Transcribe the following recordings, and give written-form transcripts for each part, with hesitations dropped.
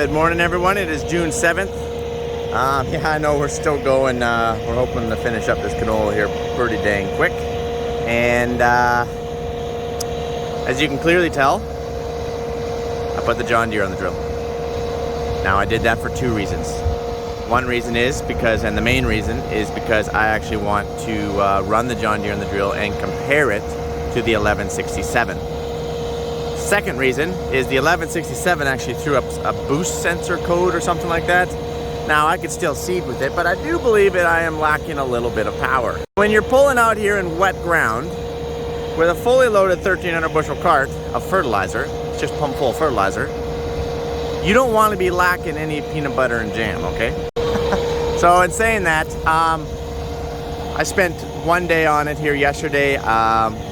Good morning, everyone. It is June 7th. Yeah, I know we're still going. We're hoping to finish up this canola here pretty dang quick. And as you can clearly tell, I put the John Deere on the drill. Now, I did that for two reasons. One reason is because, and the main reason is because I actually want to run the John Deere on the drill and compare it to the 1167. Second reason is the 1167 actually threw up a boost sensor code or something like that. Now, I could still seed with it, but I do believe that I am lacking a little bit of power. When you're pulling out here in wet ground with a fully loaded 1,300 bushel cart of fertilizer, it's just pump full of fertilizer, you don't want to be lacking any peanut butter and jam, okay? So in saying that, I spent one day on it here yesterday.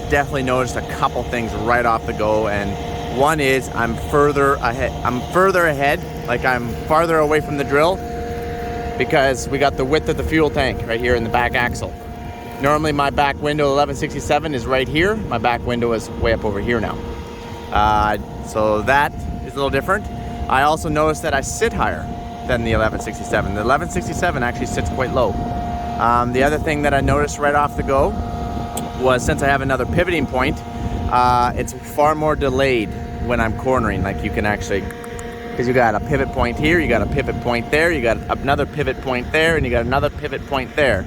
Definitely noticed a couple things right off the go, and one is I'm further ahead, like I'm farther away from the drill, because we got the width of the fuel tank right here in the back axle. Normally my back window 1167 is right here. My back window is way up over here now. So that is a little different. I also noticed that I sit higher than the 1167. The 1167 actually sits quite low. The other thing that I noticed right off the go was, since I have another pivoting point, it's far more delayed when I'm cornering. Like, you can actually, because you got a pivot point here, you got a pivot point there, you got another pivot point there, and you got another pivot point there.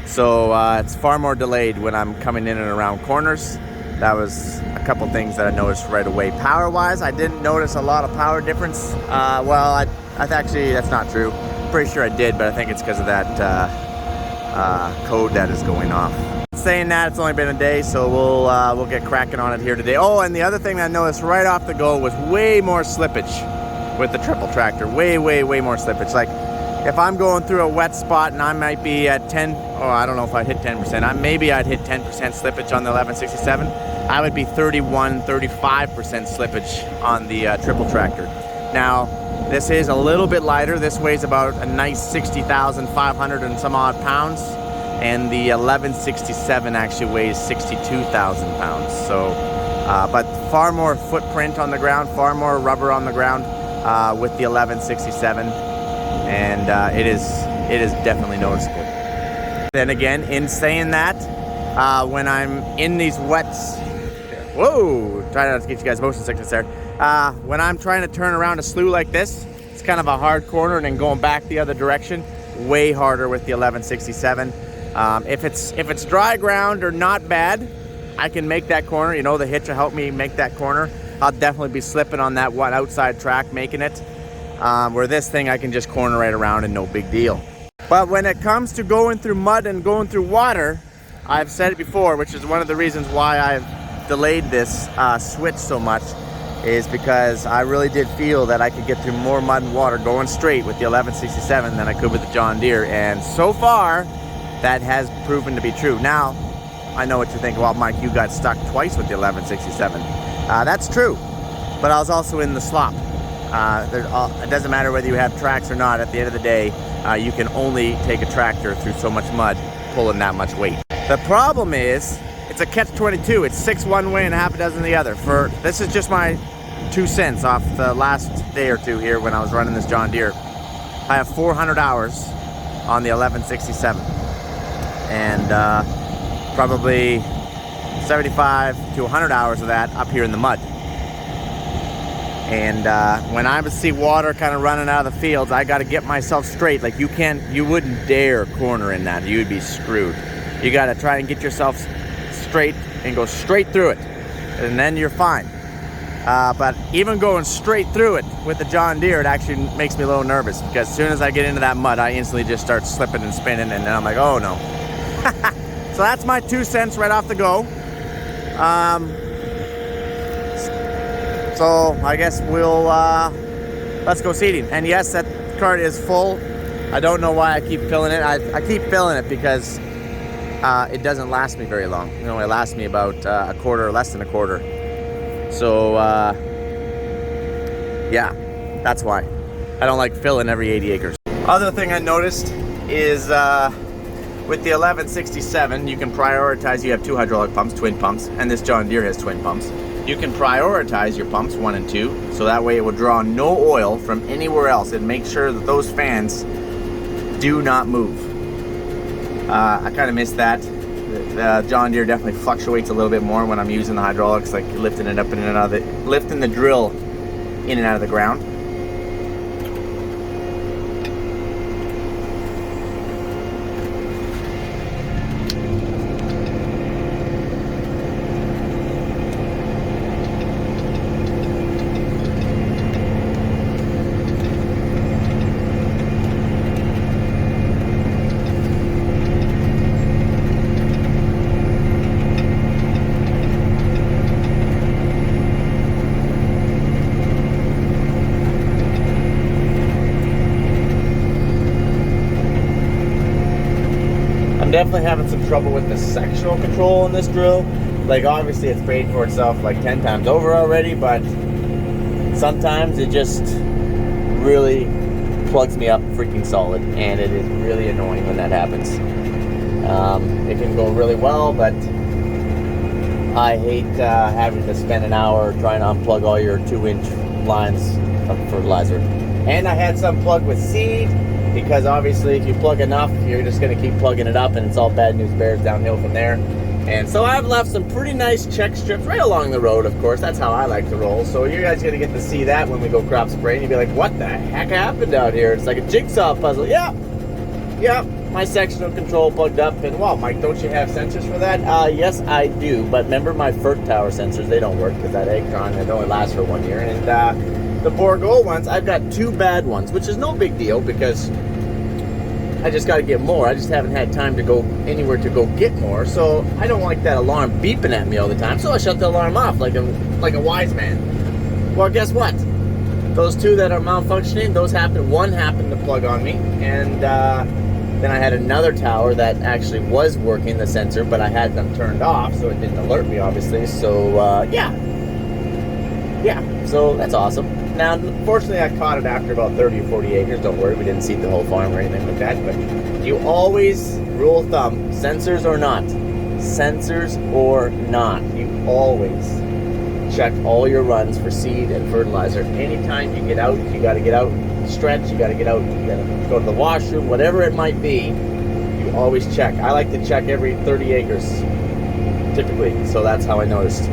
So it's far more delayed when I'm coming in and around corners. That was a couple things that I noticed right away. Power wise, I didn't notice a lot of power difference. Well, actually, that's not true. Pretty sure I did, but I think it's because of that code that is going off. Saying that, it's only been a day, so we'll get cracking on it here today. Oh, and the other thing that I noticed right off the go was way more slippage with the triple tractor. Way more slippage. Like, if I'm going through a wet spot and I might be at 10, oh, I don't know if I'd hit 10%. Maybe I'd hit 10% slippage on the 1167. I would be 35% slippage on the triple tractor. Now, this is a little bit lighter. This weighs about a nice 60,500 and some odd pounds. And the 1167 actually weighs 62,000 pounds. So, but far more footprint on the ground, far more rubber on the ground with the 1167. And it is definitely noticeable. Then again, in saying that, when I'm in these wets, whoa, try not to get you guys motion sickness there. When I'm trying to turn around a slough like this, it's kind of a hard corner, and then going back the other direction, way harder with the 1167. If it's dry ground or not bad, I can make that corner. You know, the hitch will help me make that corner. I'll definitely be slipping on that outside track, making it. Where this thing, I can just corner right around and no big deal. But when it comes to going through mud and going through water, I've said it before, which is one of the reasons why I've delayed this switch so much, is because I really did feel that I could get through more mud and water going straight with the 1167 than I could with the John Deere. And so far, that has proven to be true. Now, I know what you're thinking. Well, Mike, you got stuck twice with the 1167. That's true, but I was also in the slop. It doesn't matter whether you have tracks or not. At the end of the day, you can only take a tractor through so much mud pulling that much weight. The problem is, it's a catch-22. It's 6 one way and half a dozen the other. This is just my 2 cents off the last day or two here when I was running this John Deere. I have 400 hours on the 1167. And probably 75 to 100 hours of that up here in the mud. And when I see water kind of running out of the fields, I got to get myself straight. Like, you wouldn't dare corner in that. You'd be screwed. You got to try and get yourself straight and go straight through it, and then you're fine. But even going straight through it with the John Deere, it actually makes me a little nervous, because as soon as I get into that mud, I instantly just start slipping and spinning, and then I'm like, oh no. So that's my 2 cents right off the go. So I guess we'll let's go seeding. And yes, that cart is full. I don't know why I keep filling it. I keep filling it because it doesn't last me very long. You know, it lasts me about a quarter, less than a quarter. So yeah, that's why I don't like filling every 80 acres. Other thing I noticed is with the 1167, you can prioritize. You have 2 hydraulic pumps, twin pumps, and this John Deere has twin pumps. you can prioritize your pumps 1 and 2, so that way it will draw no oil from anywhere else and make sure that those fans do not move. I kind of missed that. The John Deere definitely fluctuates a little bit more when I'm using the hydraulics, like lifting it up in and out of the, lifting the drill in and out of the ground. I'm definitely having some trouble with the sectional control in this drill. Like, obviously it's paid for itself like 10 times over already, but sometimes it just really plugs me up freaking solid, and it is really annoying when that happens. It can go really well, but I hate having to spend an hour trying to unplug all your 2-inch lines of fertilizer. And I had some plugged with seed, because obviously if you plug enough, you're just going to keep plugging it up, and it's all bad news bears downhill from there. And so I've left some pretty nice check strips right along the road, of course. That's how I like to roll. So you guys are going to get to see that when we go crop spraying. You'll be like, what the heck happened out here? It's like a jigsaw puzzle. Yeah, my sectional control plugged up. And wow, Mike, don't you have sensors for that? Yes, I do. But remember my Fendt tower sensors, they don't work because that Ashtyn, it only lasts for 1 year. And the Borgo ones, I've got 2 bad ones, which is no big deal because I just got to get more. I just haven't had time to go anywhere to go get more. So I don't like that alarm beeping at me all the time. So I shut the alarm off like a wise man. Well, guess what? Those 2 that are malfunctioning, one happened to plug on me, and then I had another tower that actually was working the sensor, but I had them turned off, so it didn't alert me, obviously. So yeah. So that's awesome. Now, fortunately, I caught it after about 30 or 40 acres. Don't worry, we didn't seed the whole farm or anything like that. But you always, rule of thumb, sensors or not, you always check all your runs for seed and fertilizer. Anytime you get out, you got to get out, stretch, you got to get out, you got to go to the washroom, whatever it might be, you always check. I like to check every 30 acres, typically, so that's how I noticed.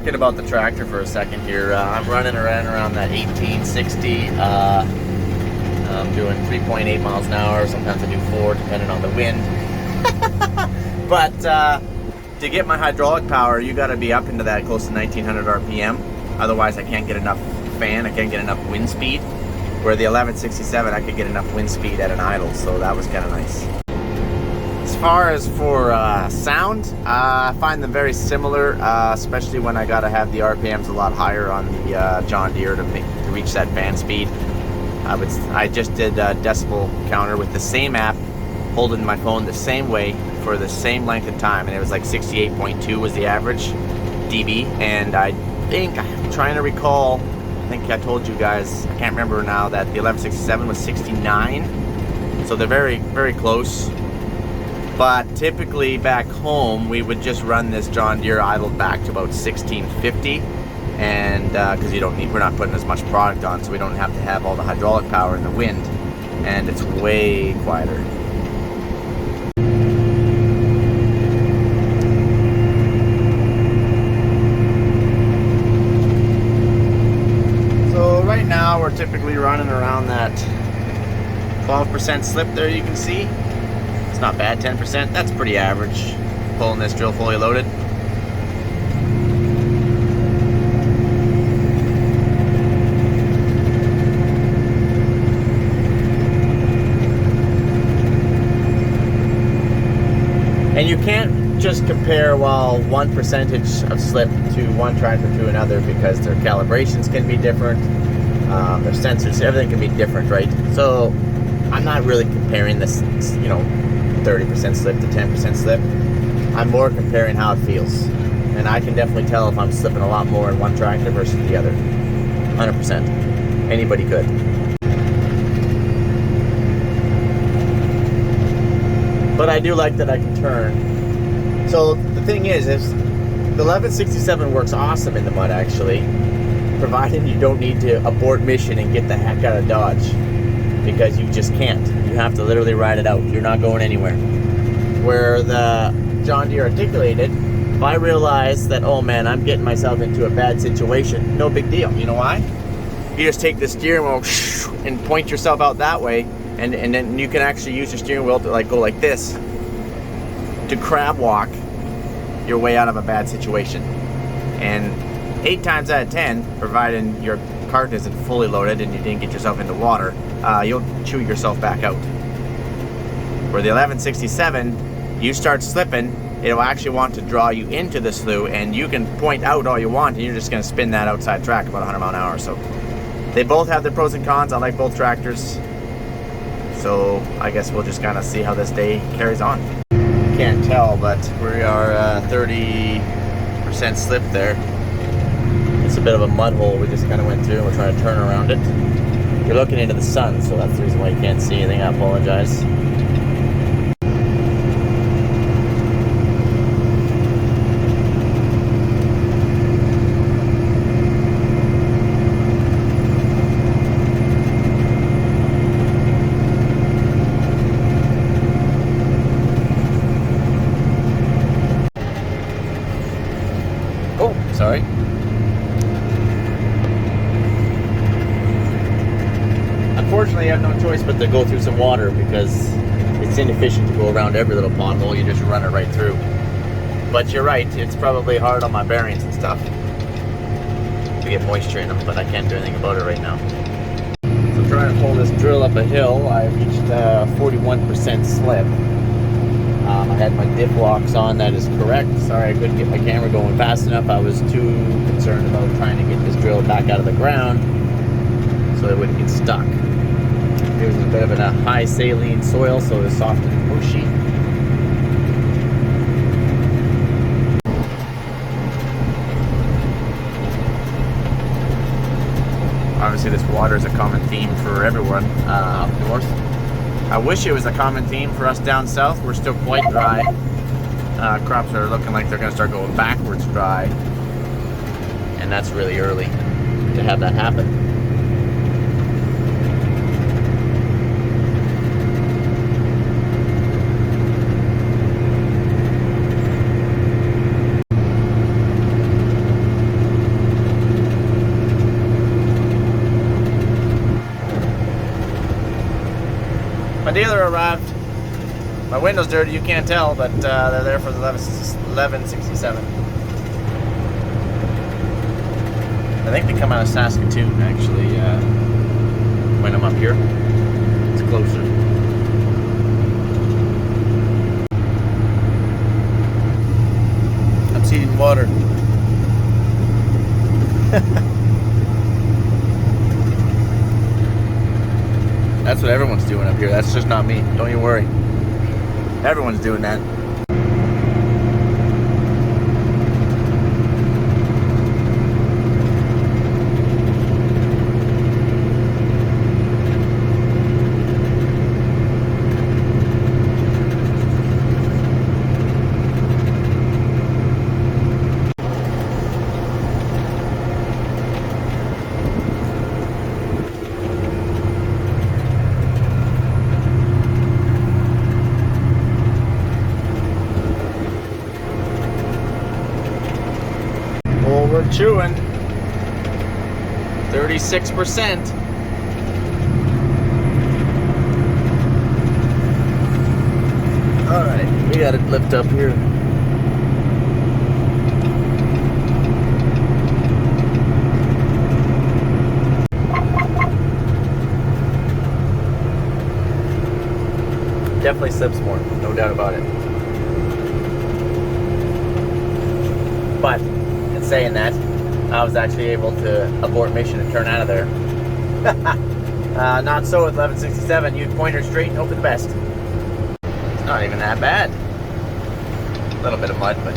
About the tractor for a second here. I'm running around that 1860. I'm doing 3.8 miles an hour. Sometimes I do 4, depending on the wind. But to get my hydraulic power, you got to be up into that close to 1900 RPM. Otherwise, I can't get enough fan. I can't get enough wind speed. Where the 1167, I could get enough wind speed at an idle, so that was kind of nice. As far as for sound, I find them very similar, especially when I gotta have the RPMs a lot higher on the John Deere to reach that fan speed. I just did a decibel counter with the same app, holding my phone the same way for the same length of time, and it was like 68.2 was the average dB. And I think, I'm trying to recall, I think I told you guys, I can't remember now, that the 1167 was 69, so they're very, very close. But typically back home, we would just run this John Deere idled back to about 1650, and because we're not putting as much product on, so we don't have to have all the hydraulic power in the wind, and it's way quieter. So right now we're typically running around that 12% slip there, you can see. It's not bad, 10%, that's pretty average, pulling this drill fully loaded. And you can't just compare, one percentage of slip to one tractor to another, because their calibrations can be different, their sensors, everything can be different, right? So I'm not really comparing this, 30% slip to 10% slip. I'm more comparing how it feels. And I can definitely tell if I'm slipping a lot more in one tractor versus the other. 100%. Anybody could. But I do like that I can turn. So the thing is The 1167 works awesome in the mud, actually, provided you don't need to abort mission and get the heck out of Dodge, because you just can't. You have to literally ride it out. You're not going anywhere. Where the John Deere Articulated, if I realize that, oh man, I'm getting myself into a bad situation, no big deal. You know why? You just take the steering wheel and point yourself out that way, and then you can actually use your steering wheel to like go like this to crab walk your way out of a bad situation. And 8 times out of 10, providing your cart isn't fully loaded and you didn't get yourself into water, you'll chew yourself back out. Where the 1167, you start slipping, it'll actually want to draw you into the slough, and you can point out all you want and you're just going to spin that outside track about 100 mile an hour. So they both have their pros and cons. I like both tractors, so I guess we'll just kind of see how this day carries on. Can't tell, but we are 30% slip there. It's a bit of a mud hole we just kind of went through, and we're trying to turn around it. You're looking into the sun, so that's the reason why you can't see anything. I apologize. Oh, sorry. Unfortunately, I have no choice but to go through some water because it's inefficient to go around every little pothole. You just run it right through. But you're right, it's probably hard on my bearings and stuff to get moisture in them, but I can't do anything about it right now. So trying to pull this drill up a hill, I reached 41% slip. I had my diff locks on, that is correct. Sorry I couldn't get my camera going fast enough. I was too concerned about trying to get this drill back out of the ground so it wouldn't get stuck. It was a bit of a high saline soil, so it was soft and mushy. Obviously this water is a common theme for everyone up north. I wish it was a common theme for us down south. We're still quite dry. Crops are looking like they're going to start going backwards dry, and that's really early to have that happen. My dealer arrived. My window's dirty, you can't tell, but they're there for the 1167. I think they come out of Saskatoon, actually, when I'm up here. It's closer. I'm seeing water. That's what everyone's doing up here. That's just not me. Don't you worry. Everyone's doing that. We're chewing 36%. All right, we got it lift up here. Definitely slips more, no doubt about it. But saying that, I was actually able to abort mission and turn out of there. Not so with 1167. You'd point her straight and hope for the best. It's not even that bad. A little bit of mud, but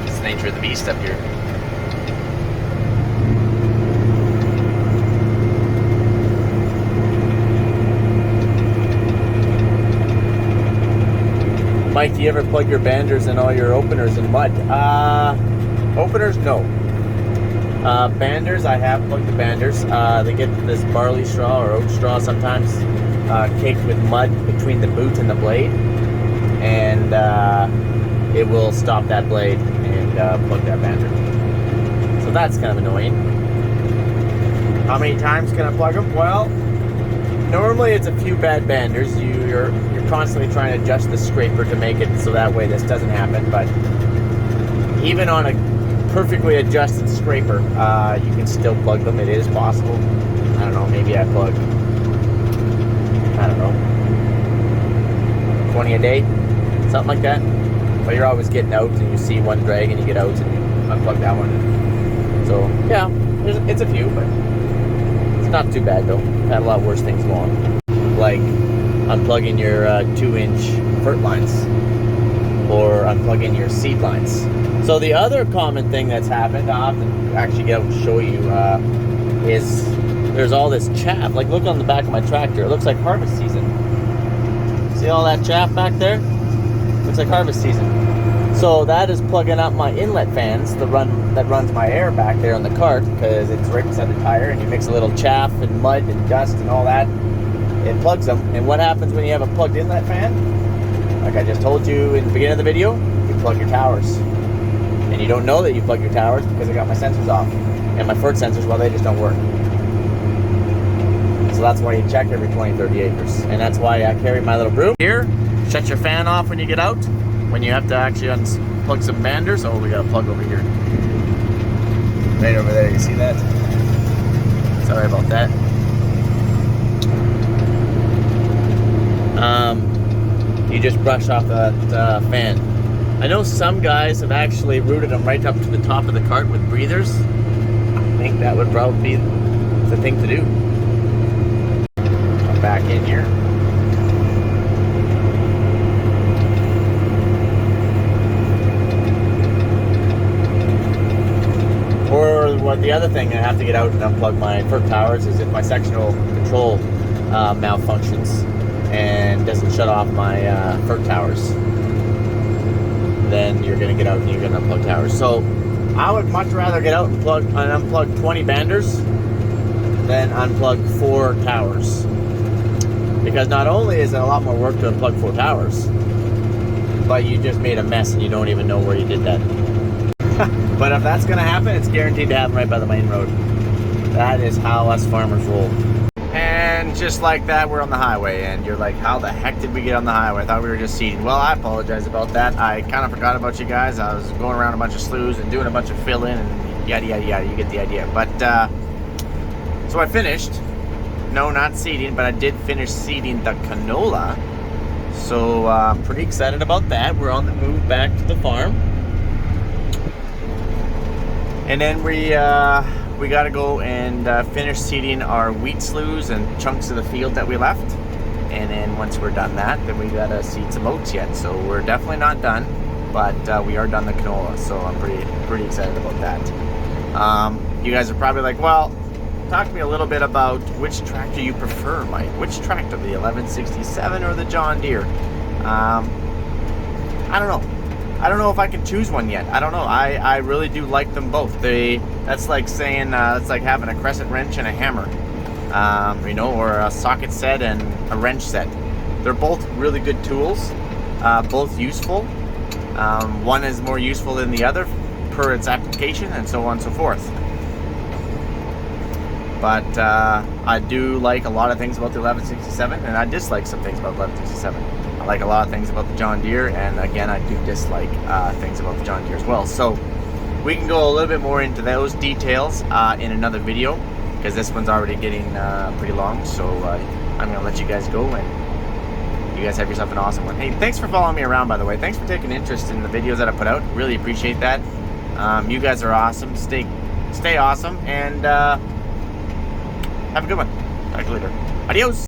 it's the nature of the beast up here. Mike, do you ever plug your banders and all your openers in mud? Openers, no. Banders, I have plugged the banders. They get this barley straw or oat straw sometimes caked with mud between the boot and the blade, and it will stop that blade and plug that bander. So that's kind of annoying. How many times can I plug them? Well, normally it's a few bad banders. You're constantly trying to adjust the scraper to make it so that way this doesn't happen, but even on a perfectly adjusted scraper, you can still plug them. It is possible. I don't know, maybe I plug, I don't know, 20 a day, something like that. But you're always getting out and you see one drag and you get out and you unplug that one. So yeah, it's a few, but it's not too bad though. I've had a lot worse things go on, like unplugging your 2-inch fert lines or unplugging your seed lines. So the other common thing that's happened, I'll have to actually get out and show you, is there's all this chaff. Like, look on the back of my tractor. It looks like harvest season. See all that chaff back there? Looks like harvest season. So that is plugging up my inlet fans, that runs my air back there on the cart, because it's right beside the tire, and you mix a little chaff and mud and dust and all that. It plugs them. And what happens when you have a plugged inlet fan? Like I just told you in the beginning of the video, you plug your towers. And you don't know that you plug your towers because I got my sensors off. And my fert sensors, well, they just don't work. So that's why you check every 20, 30 acres. And that's why I carry my little broom. Here, shut your fan off when you get out. When you have to actually unplug some banders. Oh, we got a plug over here. Right over there, you see that? Sorry about that. You just brush off that fan. I know some guys have actually rooted them right up to the top of the cart with breathers. I think that would probably be the thing to do. Come back in here. Or what the other thing I have to get out and unplug my fert towers is if my sectional control malfunctions and doesn't shut off my fert towers. Then you're going to get out and you're going to unplug towers. So I would much rather get out and unplug 20 banders than unplug 4 towers. Because not only is it a lot more work to unplug 4 towers, but you just made a mess and you don't even know where you did that. But if that's going to happen, it's guaranteed to happen right by the main road. That is how us farmers roll. And just like that, we're on the highway, and you're like, how the heck did we get on the highway? I thought we were just seeding. Well, I apologize about that. I kind of forgot about you guys. I was going around a bunch of sloughs and doing a bunch of fill-in and yada, yada, yada. You get the idea. But, so I finished. No, not seeding, but I did finish seeding the canola. So, I'm pretty excited about that. We're on the move back to the farm. And then we got to go and finish seeding our wheat sloughs and chunks of the field that we left. And then once we're done that, then we got to seed some oats yet. So we're definitely not done, but we are done the canola. So I'm pretty excited about that. You guys are probably like, well, talk to me a little bit about which tractor you prefer, Mike. Which tractor, the 1167 or the John Deere? I don't know. I don't know if I can choose one yet. I don't know. I really do like them both. That's like saying, it's like having a crescent wrench and a hammer, you know, or a socket set and a wrench set. They're both really good tools, both useful. One is more useful than the other per its application, and so on and so forth. But I do like a lot of things about the 1167, and I dislike some things about the 1167. I like a lot of things about the John Deere, and again, I do dislike things about the John Deere as well. So we can go a little bit more into those details in another video, because this one's already getting pretty long. So I'm going to let you guys go, and you guys have yourself an awesome one. Hey, thanks for following me around, by the way. Thanks for taking interest in the videos that I put out. Really appreciate that. You guys are awesome. Stay awesome, and have a good one. Talk to you later. Adios.